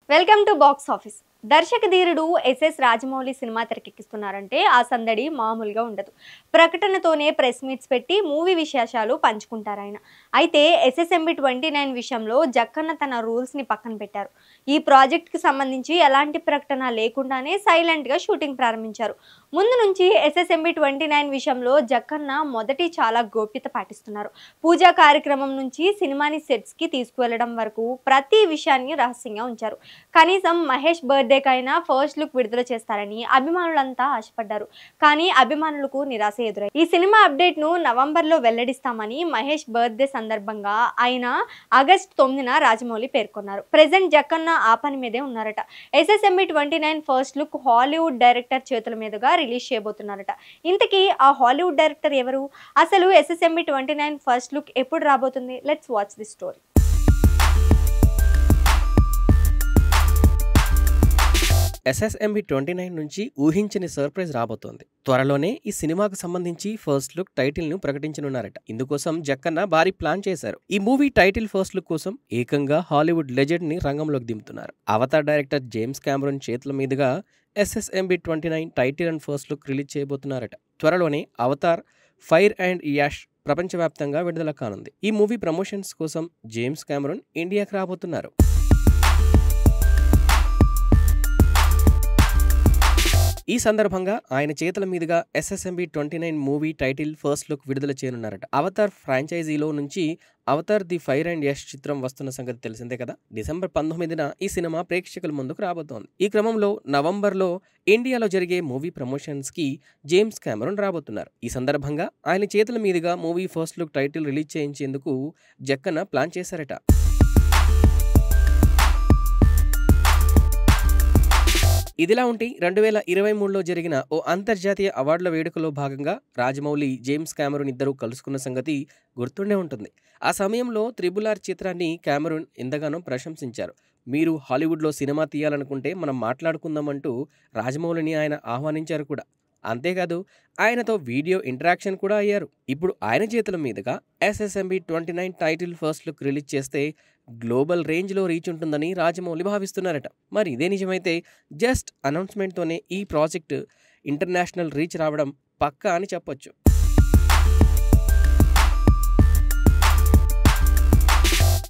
Welcome to box office. దర్శక ధీరుడు SS Rajamouli cinema తెరకెక్కిస్తున్నారంటే ఆ సందడి మామూలుగా ఉండదు. ప్రకటనతోనే ప్రెస్ మీట్స్ పెట్టి మూవీ విశేషాలు పంచుకుంటారు ఆయన. అయితే SSMB 29 విషయంలో జక్కన్న తన రూల్స్ని పక్కన పెట్టారు. ఈ ప్రాజెక్ట్కి సంబంధించి ఎలాంటి ప్రకటన లేకుండానే సైలెంట్గా షూటింగ్ ప్రారంభించారు. ముందు నుంచి SSMB 29 విషయంలో జక్కన్న మొదటి చాలా గోప్యత పాటిస్తున్నారు. పూజా కార్యక్రమం నుంచి సినిమాని సెట్స్కి తీసుకువెళ్లడం వరకు ప్రతి విషయాన్ని రహస్యంగా ఉంచారు. కనీసం మహేష్ బర్త్డేకైనా ఫస్ట్ లుక్ విడుదల చేస్తారని అభిమానులంతా ఆశపడ్డారు. కానీ అభిమానులకు నిరాశ ఎదురై ఈ సినిమా అప్డేట్ ను నవంబర్లో వెల్లడిస్తామని మహేష్ బర్త్డే సందర్భంగా ఆయన ఆగస్టు 9న రాజమౌళి పేర్కొన్నారు. ప్రెజెంట్ జక్కన్న ఆ పని మీదే ఉన్నారట. SSMB 29 first look Hollywood director చేతుల మీదుగా రిలీజ్ చేయబోతున్నారట. ఇంతకీ ఆ హాలీవుడ్ డైరెక్టర్ ఎవరు? అసలు SSMB 29 ఫస్ట్ లుక్ ఎప్పుడు రాబోతుంది? Let's watch the story. SSMB 29 నుంచి ఊహించని సర్ప్రైజ్ రాబోతోంది. త్వరలోనే ఈ సినిమాకు సంబంధించి ఫస్ట్ లుక్ టైటిల్ ను ప్రకటించనున్నారట. ఇందుకోసం జక్కన్న భారీ ప్లాన్ చేశారు. ఈ మూవీ టైటిల్ ఫస్ట్ లుక్ కోసం ఏకంగా హాలీవుడ్ లెజెండ్ ని రంగంలోకి దింపుతున్నారు. అవతార్ డైరెక్టర్ జేమ్స్ కెమెరూన్ చేతుల మీదుగా SSMB 29 title and first look release చేయబోతున్నారట. త్వరలోనే అవతార్ ఫైర్ అండ్ యాష్ ప్రపంచవ్యాప్తంగా విడుదల కానుంది. ఈ మూవీ ప్రమోషన్స్ కోసం జేమ్స్ కెమెరూన్ ఇండియాకి రాబోతున్నారు. ఈ సందర్భంగా ఆయన చేతుల మీదుగా SSMB 29 movie title first look విడుదల చేయనున్నారట. అవతార్ ఫ్రాంచైజీలో నుంచి Avatar the Fire and Ash చిత్రం వస్తున్న సంగతి తెలిసిందే కదా. డిసెంబర్ 19న ఈ సినిమా ప్రేక్షకుల ముందుకు రాబోతోంది. ఈ క్రమంలో నవంబర్లో ఇండియాలో జరిగే మూవీ ప్రమోషన్స్ కి జేమ్స్ కెమెరూన్ రాబోతున్నారు. ఈ సందర్భంగా ఆయన చేతుల మీదుగా movie first look title release చేయించేందుకు జక్కన్న ప్లాన్ చేశారట. ఇదిలా ఉంటే 2023లో జరిగిన ఓ అంతర్జాతీయ అవార్డుల వేడుకలో భాగంగా రాజమౌళి, జేమ్స్ కెమెరూన్ ఇద్దరూ కలుసుకున్న సంగతి గుర్తుండే ఉంటుంది. ఆ సమయంలో RRR చిత్రాన్ని కెమెరూన్ ఎంతగానో ప్రశంసించారు. మీరు హాలీవుడ్లో సినిమా తీయాలనుకుంటే మనం మాట్లాడుకుందామంటూ రాజమౌళిని ఆయన ఆహ్వానించారు కూడా. అంతేకాదు ఆయనతో వీడియో ఇంటరాక్షన్ కూడా అయ్యారు. ఇప్పుడు ఆయన చేతుల మీదుగా SSMB 29 title first look release చేస్తే గ్లోబల్ రేంజ్లో రీచ్ ఉంటుందని రాజమౌళి భావిస్తున్నారట. మరి ఇదే నిజమైతే జస్ట్ అనౌన్స్మెంట్తోనే ఈ ప్రాజెక్ట్ ఇంటర్నేషనల్ రీచ్ రావడం పక్కా అని చెప్పొచ్చు.